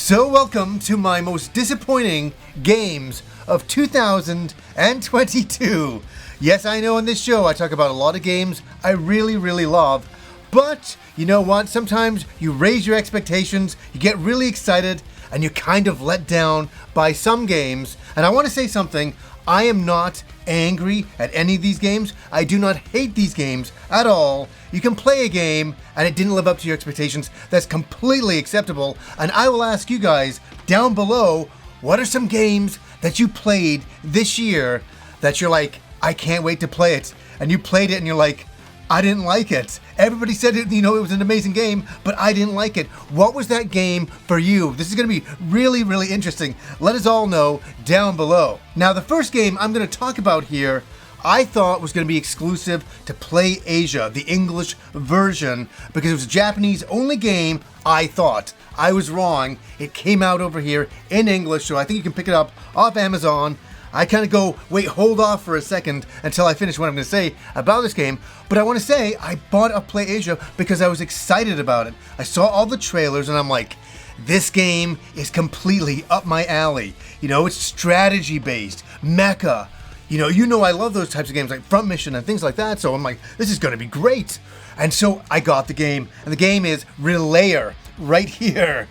So welcome to my most disappointing games of 2022. Yes, I know in this show I talk about a lot of games I really love, but you know what? Sometimes you raise your expectations, you get really excited, and you're kind of let down by some games. And I want to say something. I am not angry at any of these games. I do not hate these games at all. You can play a game and it didn't live up to your expectations. That's completely acceptable. And I will ask you guys down below, what are some games that you played this year that you're like, I can't wait to play it. And you played it and you're like, I didn't like it. Everybody said it, it was an amazing game, but I didn't like it. What was that game for you? This is going to be really interesting. Let us all know down below. Now, the first game I'm going to talk about here, I thought was going to be exclusive to Play Asia, the English version, because it was a Japanese only game, I thought. I was wrong. It came out over here in English, so I think you can pick it up off Amazon. I kind of go, wait, hold off for a second until I finish what I'm going to say about this game. But I want to say, I bought up Play Asia because I was excited about it. I saw all the trailers and I'm like, this game is completely up my alley. It's strategy based, mecha. You know I love those types of games like Front Mission and things like that. So I'm like, this is going to be great. And so I got the game. And the game is Relayer right here.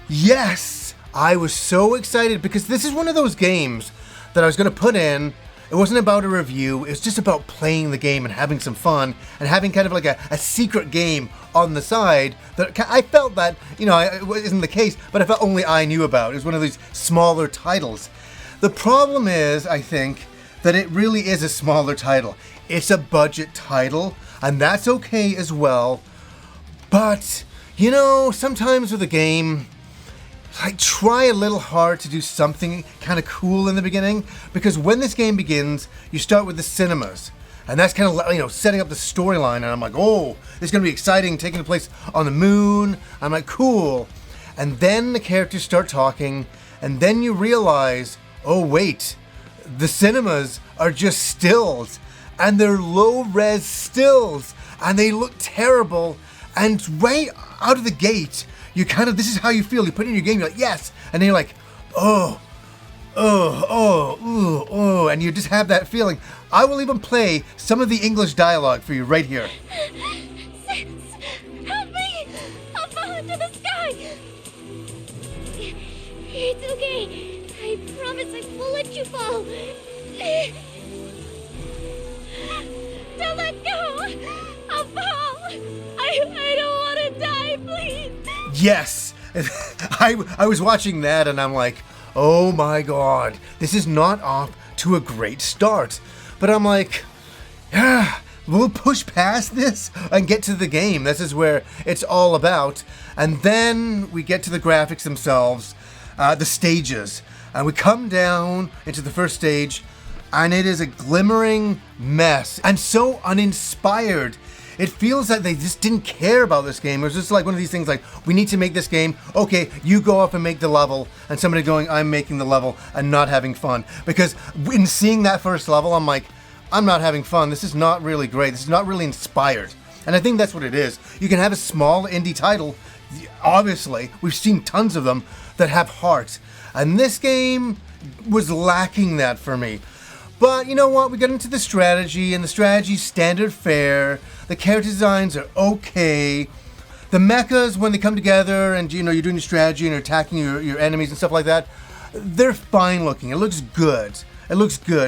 Yes! I was so excited because this is one of those games that I was going to put in. It wasn't about a review. It was just about playing the game and having some fun and having kind of like a secret game on the side that I felt that, it isn't the case, but I felt only I knew about. It was one of these smaller titles. The problem is, I think, that it really is a smaller title. It's a budget title, and that's okay as well. But, sometimes with a game, try a little hard to do something kind of cool in the beginning, because when this game begins, you start with the cinemas, and that's kind of, setting up the storyline, and I'm like, oh, this is going to be exciting, taking place on the moon. I'm like, cool. And then the characters start talking, and then you realize, oh, wait, the cinemas are just stills, and they're low-res stills, and they look terrible, and right out of the gate, you this is how you feel. You put it in your game, you're like, yes. And then you're like, oh, and you just have that feeling. I will even play some of the English dialogue for you right here. Help me! I'll fall into the sky! It's okay. I promise I won't let you fall. Don't let go! I'll fall! I don't want to die, please! Yes! I was watching that and I'm like, oh my god, this is not off to a great start. But I'm like, yeah, we'll push past this and get to the game. This is where it's all about. And then we get to the graphics themselves, the stages. And we come down into the first stage and it is a glimmering mess and so uninspired. It feels like they just didn't care about this game. It was just like one of these things like, we need to make this game. Okay, you go off and make the level. And somebody going, I'm making the level and not having fun. Because in seeing that first level, I'm like, I'm not having fun. This is not really great. This is not really inspired. And I think that's what it is. You can have a small indie title. Obviously, we've seen tons of them that have heart. And this game was lacking that for me. But you know what? We got into the strategy, and the strategy's standard fare. The character designs are okay. The mechas, when they come together and you're doing your strategy and you're attacking your enemies and stuff like that, they're fine looking. It looks good.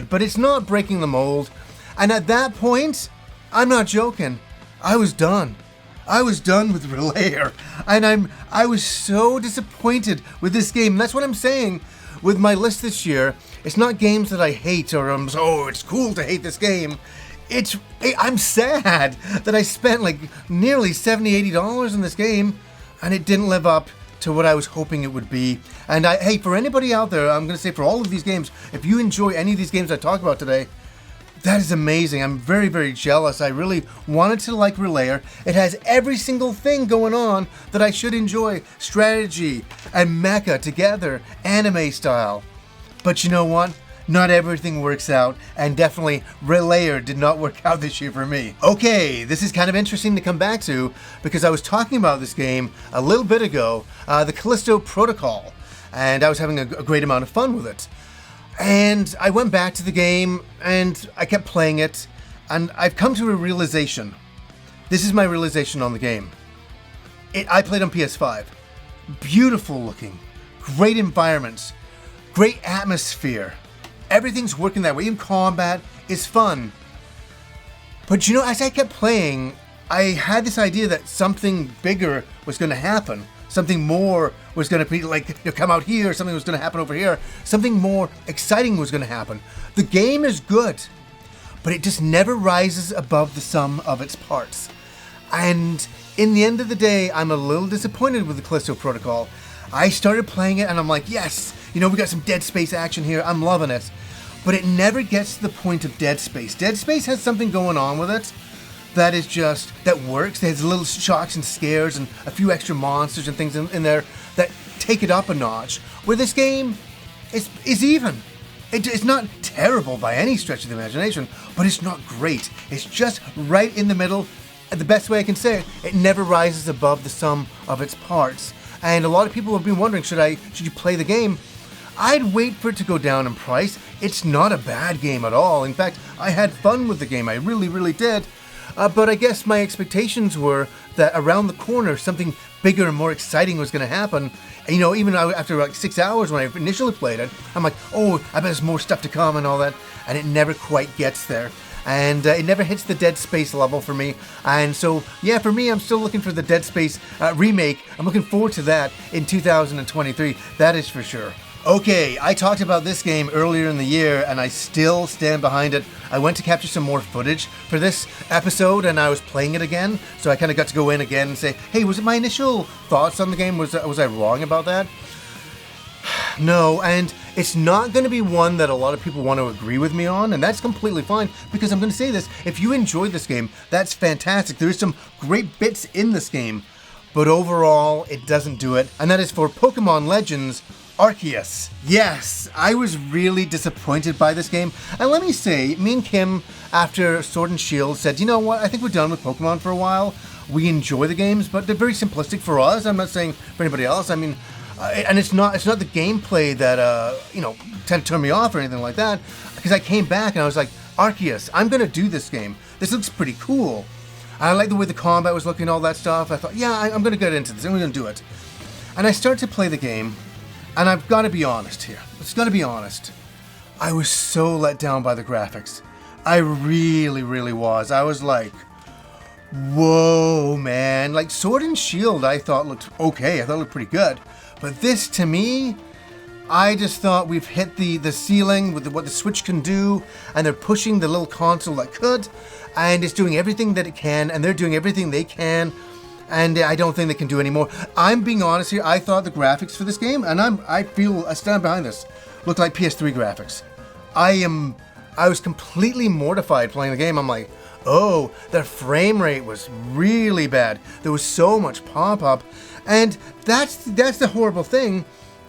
But it's not breaking the mold. And at that point, I'm not joking. I was done. I was done with Relayer. And I was so disappointed with this game. That's what I'm saying with my list this year. It's not games that I hate or it's cool to hate this game. I'm sad that I spent like nearly $70, $80 in this game and it didn't live up to what I was hoping it would be. And hey, for anybody out there, I'm going to say for all of these games, if you enjoy any of these games I talk about today, that is amazing. I'm very jealous. I really wanted to like Relayer. It has every single thing going on that I should enjoy. Strategy and mecha together, anime style. But you know what? not everything works out, and definitely Relayer did not work out this year for me. Okay, this is kind of interesting to come back to, because I was talking about this game a little bit ago, the Callisto Protocol, and I was having a great amount of fun with it. And I went back to the game, and I kept playing it, and I've come to a realization. This is my realization on the game. I played on PS5. Beautiful looking, great environments, great atmosphere. Everything's working that way. Even combat is fun. But you know, as I kept playing, I had this idea that something bigger was going to happen. Something more was going to be like, come out here, something was going to happen over here. Something more exciting was going to happen. The game is good, but it just never rises above the sum of its parts. And in the end of the day, I'm a little disappointed with the Callisto Protocol. I started playing it and I'm like, yes, we got some Dead Space action here. I'm loving it. But it never gets to the point of Dead Space. Dead Space has something going on with it that works. There's little shocks and scares and a few extra monsters and things in there that take it up a notch. Where this game is even. It's not terrible by any stretch of the imagination, but it's not great. It's just right in the middle. The best way I can say it, it never rises above the sum of its parts. And a lot of people have been wondering, should you play the game? I'd wait for it to go down in price. It's not a bad game at all. In fact, I had fun with the game. I really, really did. But I guess my expectations were that around the corner, something bigger and more exciting was going to happen. And, even after like 6 hours when I initially played it, I'm like, oh, I bet there's more stuff to come and all that. And it never quite gets there. And it never hits the Dead Space level for me. And so, yeah, for me, I'm still looking for the Dead Space remake. I'm looking forward to that in 2023. That is for sure. Okay, I talked about this game earlier in the year, and I still stand behind it. I went to capture some more footage for this episode, and I was playing it again. So I kind of got to go in again and say, hey, was it my initial thoughts on the game? Was I wrong about that? No, and it's not going to be one that a lot of people want to agree with me on, and that's completely fine, because I'm going to say this, if you enjoyed this game, that's fantastic. There's some great bits in this game, but overall, it doesn't do it, and that is for Pokemon Legends Arceus. Yes, I was really disappointed by this game, and let me say, me and Kim, after Sword and Shield, said, you know what, I think we're done with Pokemon for a while. We enjoy the games, but they're very simplistic for us. I'm not saying for anybody else. I mean, and it's not the gameplay that tend to turn me off or anything like that, because I came back and I was like, Arceus, I'm gonna do this game. This looks pretty cool. I like the way the combat was looking, all that stuff. I thought, yeah, I'm gonna get into this. I'm gonna do it. And I started to play the game, and I've got to be honest here. It's got to be honest. I was so let down by the graphics. I really, really was. I was like, whoa, man. Like Sword and Shield, I thought looked okay. I thought it looked pretty good. But this, to me, I just thought we've hit the ceiling with what the Switch can do, and they're pushing the little console that could, and it's doing everything that it can, and they're doing everything they can, and I don't think they can do any more. I'm being honest here. I thought the graphics for this game, and I stand behind this, looked like PS3 graphics. I was completely mortified playing the game. I'm like, oh, the frame rate was really bad. There was so much pop-up, and that's the horrible thing.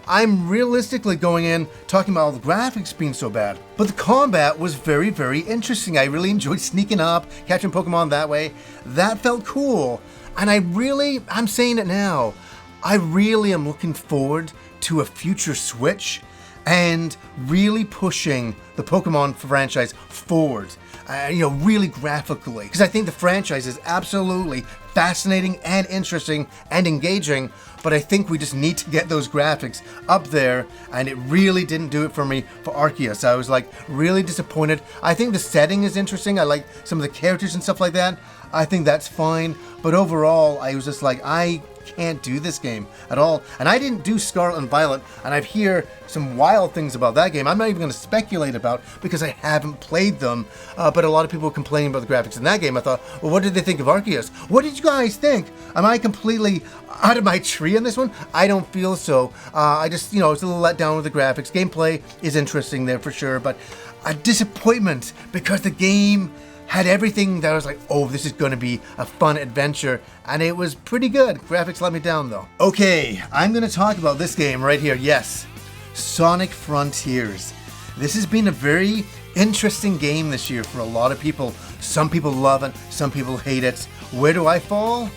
I'm realistically going in talking about all the graphics being so bad. But the combat was very, very interesting. I really enjoyed sneaking up, catching Pokemon that way. That felt cool. And I'm saying it now, I really am looking forward to a future Switch and really pushing the Pokemon franchise forward. Really graphically. Because I think the franchise is absolutely fascinating and interesting and engaging, but I think we just need to get those graphics up there, and it really didn't do it for me for Arceus. I was like really disappointed. I think the setting is interesting. I like some of the characters and stuff like that. I think that's fine, but overall, I was just like, I can't do this game at all. And I didn't do Scarlet and Violet, and I've heard some wild things about that game I'm not even going to speculate about because I haven't played them, but a lot of people were complaining about the graphics in that game. I thought, well, what did they think of Arceus? What did you guys think? Am I completely out of my tree on this one? I don't feel so. I just, it's a little let down with the graphics. Gameplay is interesting there for sure, but a disappointment because the game had everything that I was like, oh, this is going to be a fun adventure, and it was pretty good. Graphics let me down, though. Okay, I'm going to talk about this game right here. Yes, Sonic Frontiers. this has been a very interesting game this year for a lot of people. Some people love it, some people hate it. Where do I fall?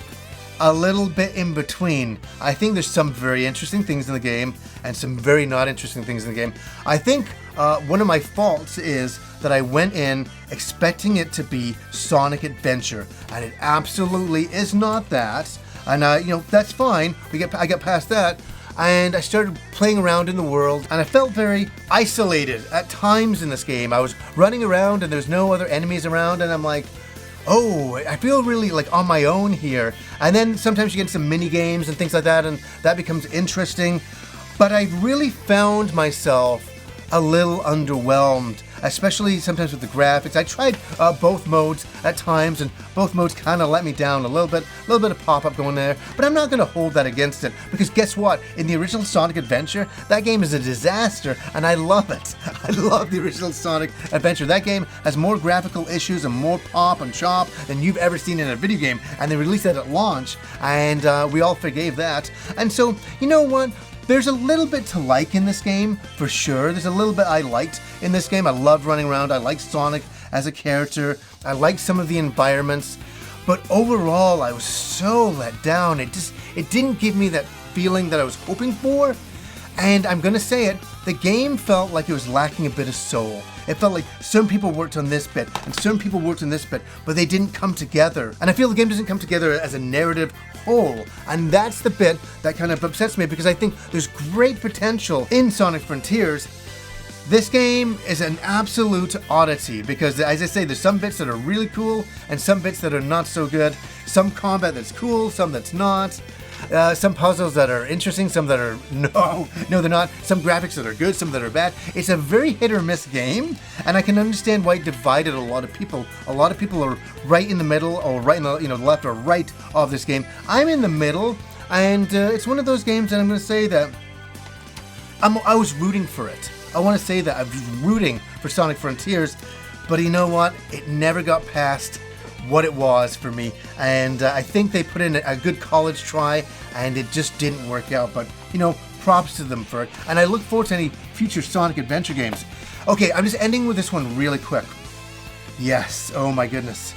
A little bit in between. I think there's some very interesting things in the game and some very not interesting things in the game. I think one of my faults is that I went in expecting it to be Sonic Adventure, and it absolutely is not that. And that's fine. I got past that, and I started playing around in the world, and I felt very isolated at times in this game. I was running around, and there's no other enemies around, and I'm like, oh, I feel really like on my own here. And then sometimes you get some mini games and things like that, and that becomes interesting. But I really found myself a little underwhelmed, especially sometimes with the graphics. I tried both modes at times, and both modes kind of let me down a little bit of pop-up going there, but I'm not going to hold that against it, because guess what? In the original Sonic Adventure, that game is a disaster, and I love it. I love the original Sonic Adventure. That game has more graphical issues and more pop and chop than you've ever seen in a video game, and they released that at launch, and we all forgave that. And so, you know what? There's a little bit to like in this game, for sure. There's a little bit I liked in this game. I loved running around. I liked Sonic as a character. I liked some of the environments. But overall, I was so let down. It didn't give me that feeling that I was hoping for. And I'm gonna say it, the game felt like it was lacking a bit of soul. It felt like some people worked on this bit and some people worked on this bit, but they didn't come together. And I feel the game doesn't come together as a narrative whole. And that's the bit that kind of upsets me, because I think there's great potential in Sonic Frontiers. This game is an absolute oddity, because as I say, there's some bits that are really cool and some bits that are not so good. Some combat that's cool, some that's not. Some puzzles that are interesting, some that are no, they're not. Some graphics that are good, some that are bad. It's a very hit or miss game, and I can understand why it divided a lot of people. A lot of people are right in the middle, or right in the left or right of this game. I'm in the middle, and it's one of those games that I'm going to say that I was rooting for it. I want to say that I was rooting for Sonic Frontiers, but you know what? It never got past what it was for me, and I think they put in a good college try, and it just didn't work out, but props to them for it, and I look forward to any future Sonic Adventure games. Okay, I'm just ending with this one really quick. Yes, oh my goodness.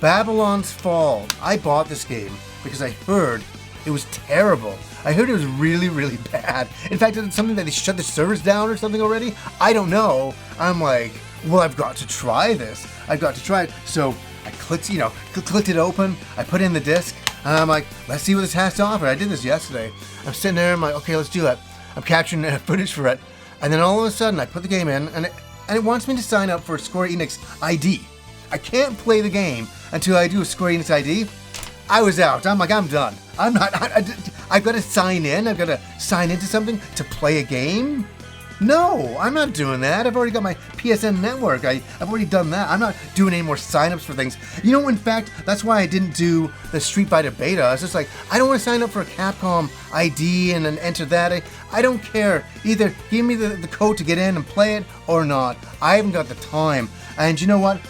Babylon's Fall. I bought this game because I heard it was terrible. I heard it was really, really bad. In fact, it's something that they shut the servers down or something already. I don't know. I'm like, well, I've got to try this. I've got to try it. So I clicked it open. I put in the disc, and I'm like, let's see what this has to offer. I did this yesterday. I'm sitting there, I'm like, okay, let's do it. I'm capturing footage for it, and then all of a sudden, I put the game in, and it wants me to sign up for a Square Enix ID. I can't play the game until I do a Square Enix ID. I was out. I'm like, I'm done. I'm not. I've got to sign in. I've got to sign into something to play a game. No, I'm not doing that. I've already got my PSN network. I've already done that. I'm not doing any more signups for things. In fact, that's why I didn't do the Street Fighter beta. I was just like, I don't want to sign up for a Capcom ID and then enter that. I don't care. Either give me the code to get in and play it or not. I haven't got the time. And you know what?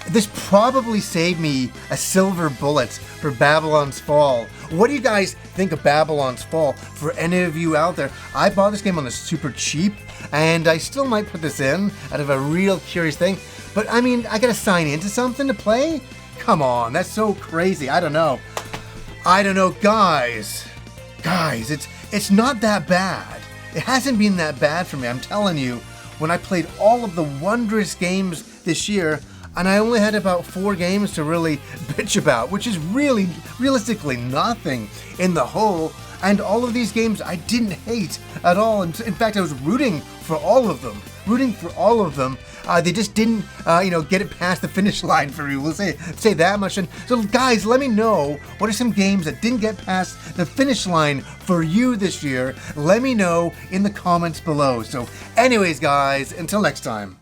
This probably saved me a silver bullet for Babylon's Fall. What do you guys think of Babylon's Fall? For any of you out there, I bought this game on the super cheap, and I still might put this in out of a real curious thing. But I mean, I gotta sign into something to play? Come on, that's so crazy. I don't know, guys, it's not that bad. It hasn't been that bad for me. I'm telling you, when I played all of the wondrous games this year, and I only had about 4 games to really bitch about, which is really, realistically nothing in the whole. And all of these games I didn't hate at all. In fact, I was rooting for all of them. They just didn't, get it past the finish line for me. We'll say that much. And so, guys, let me know, what are some games that didn't get past the finish line for you this year? Let me know in the comments below. So, anyways, guys, until next time.